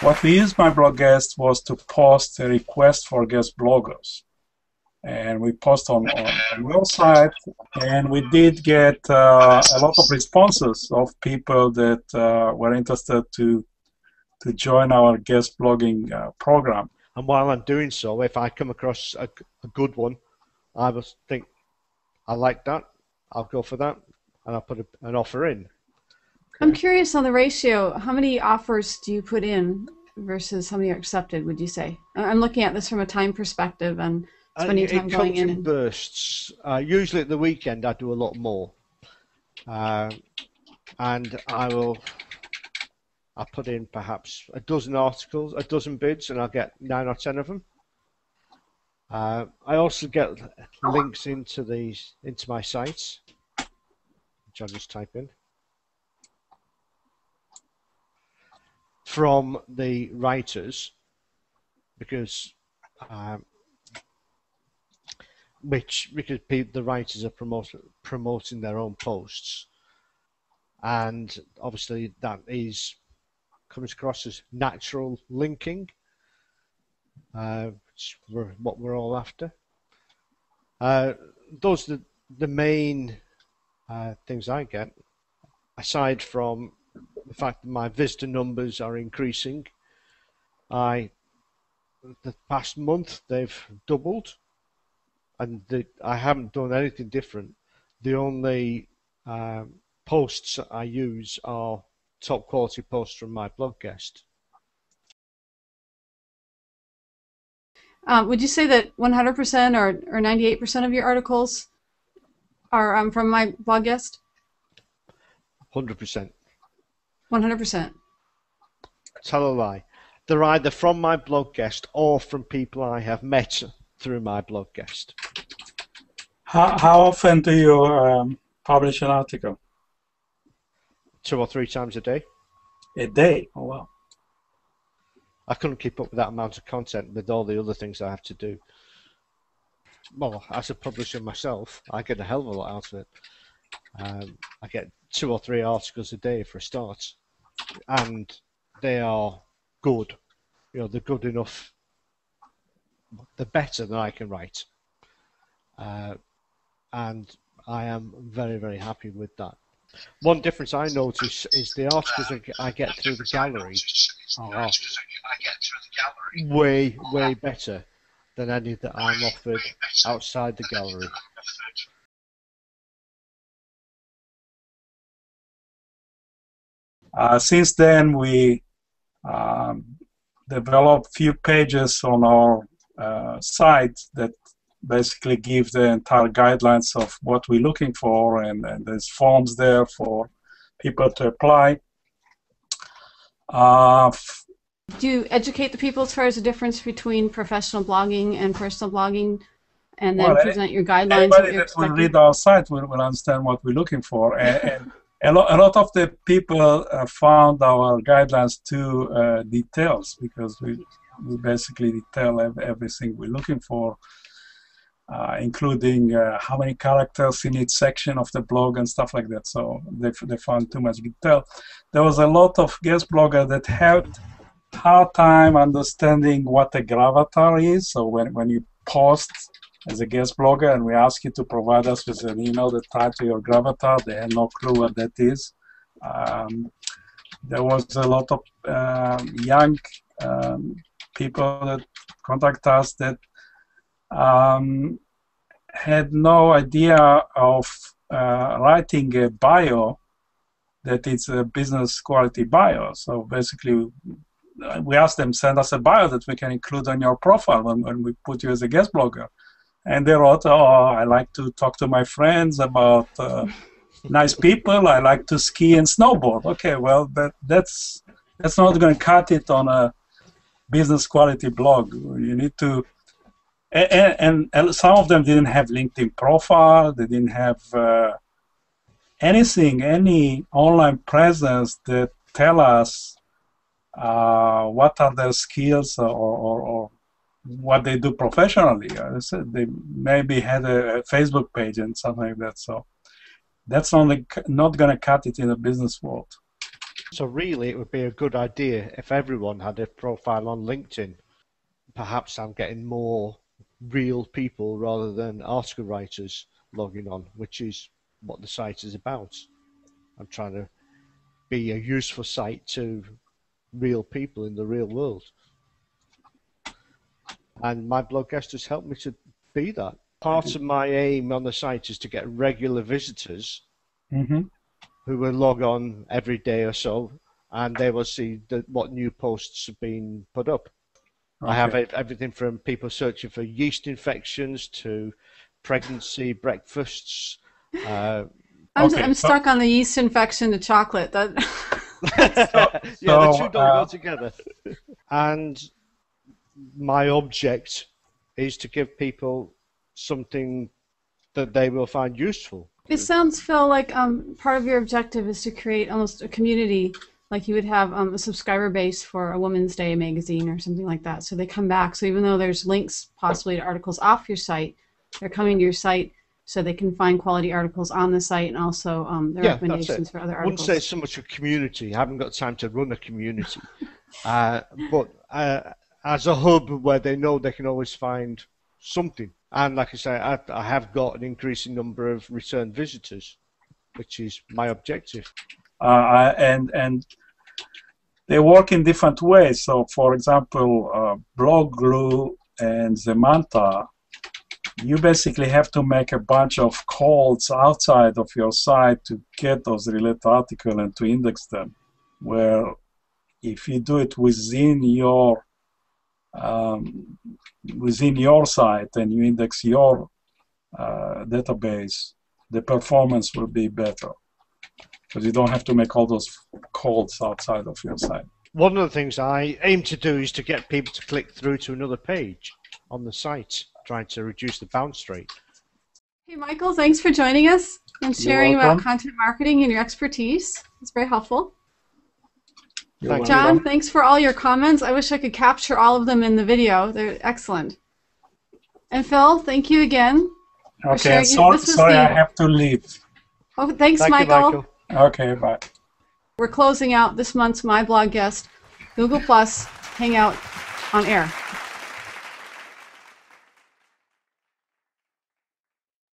what we used MyBlogGuest was to post a request for guest bloggers. And we post on the website, and we did get a lot of responses of people that were interested to join our guest blogging program. And while I'm doing so, if I come across a good one, I will think, I like that, I'll go for that, and I'll put an offer in. I'm curious on the ratio. How many offers do you put in versus how many are accepted, would you say? I'm looking at this from a time perspective and spending time going in. It comes in bursts. Usually at the weekend I do a lot more. And I put in perhaps a dozen articles, a dozen bids, and I'll get 9 or 10 of them. I also get links into my sites, which I'll just type in, from the writers, because the writers are promoting their own posts, and obviously that comes across as natural linking, which what we're all after. Those are the main things I get, aside from the fact that my visitor numbers are increasing. The past month they've doubled, and I haven't done anything different. The only posts I use are top quality posts from MyBlogGuest. Would you say that 100% or 98% of your articles are from MyBlogGuest? 100%. 100%. Tell a lie. They're either from MyBlogGuest or from people I have met through MyBlogGuest. How often do you publish an article? 2 or 3 times a day. A day? Oh, wow. I couldn't keep up with that amount of content with all the other things I have to do. Well, as a publisher myself, I get a hell of a lot out of it. I get 2 or 3 articles a day for a start, and they are good. You know, they're good enough. They're better than I can write, and I am very, very happy with that. One difference I notice is the articles I get through the gallery are way, way better than any that I'm offered outside the gallery. Since then, we developed few pages on our site that basically give the entire guidelines of what we're looking for, and there's forms there for people to apply. Do you educate the people as far as the difference between professional blogging and personal blogging, and then present your guidelines? Anybody that will read our site will understand what we're looking for. And a lot of the people found our guidelines too details, because we basically detail everything we're looking for, including how many characters in each section of the blog and stuff like that. So they found too much detail. There was a lot of guest bloggers that had hard time understanding what a gravatar is. So when you post as a guest blogger and we ask you to provide us with an email that tied to your gravatar, they had no clue what that is. There was a lot of young people that contact us that had no idea of writing a bio that it's a business quality bio. So basically, we asked them, send us a bio that we can include on your profile when we put you as a guest blogger. And they wrote, oh, I like to talk to my friends about nice people. I like to ski and snowboard. Okay, well, that's not going to cut it on a business quality blog. You need to, and some of them didn't have LinkedIn profile. They didn't have anything, any online presence that tell us what are their skills or what they do professionally. I said they maybe had a Facebook page and something like that. So that's not going to cut it in the business world. So really, it would be a good idea if everyone had a profile on LinkedIn. Perhaps I'm getting more real people rather than article writers logging on, which is what the site is about. I'm trying to be a useful site to real people in the real world. And MyBlogGuest has helped me to be that. Part of my aim on the site is to get regular visitors who will log on every day or so, and they will see what new posts have been put up. Okay. I have everything from people searching for yeast infections to pregnancy breakfasts. I'm stuck on the yeast infection to chocolate. That yeah, the two don't go together. And my object is to give people something that they will find useful. It sounds, Phil, like part of your objective is to create almost a community, like you would have a subscriber base for a Women's Day magazine or something like that. So they come back. So even though there's links possibly to articles off your site, they're coming to your site so they can find quality articles on the site and also the recommendations for other articles. I wouldn't say it's so much a community. I haven't got time to run a community. But as a hub where they know they can always find something. And like I say, I have got an increasing number of return visitors, which is my objective. And they work in different ways. So, for example, Blog Glue and Zemanta, you basically have to make a bunch of calls outside of your site to get those related articles and to index them. Where if you do it within your site and you index your database, the performance will be better because you don't have to make all those calls outside of your site. One of the things I aim to do is to get people to click through to another page on the site, trying to reduce the bounce rate. Hey, Michael, thanks for joining us and sharing about content marketing and your expertise. It's very helpful. John, thanks for all your comments. I wish I could capture all of them in the video. They're excellent. And Phil, thank you again. Okay, sorry I have to leave. Oh, thanks, Michael. Okay, bye. We're closing out this month's MyBlogGuest Google Plus Hangout on air.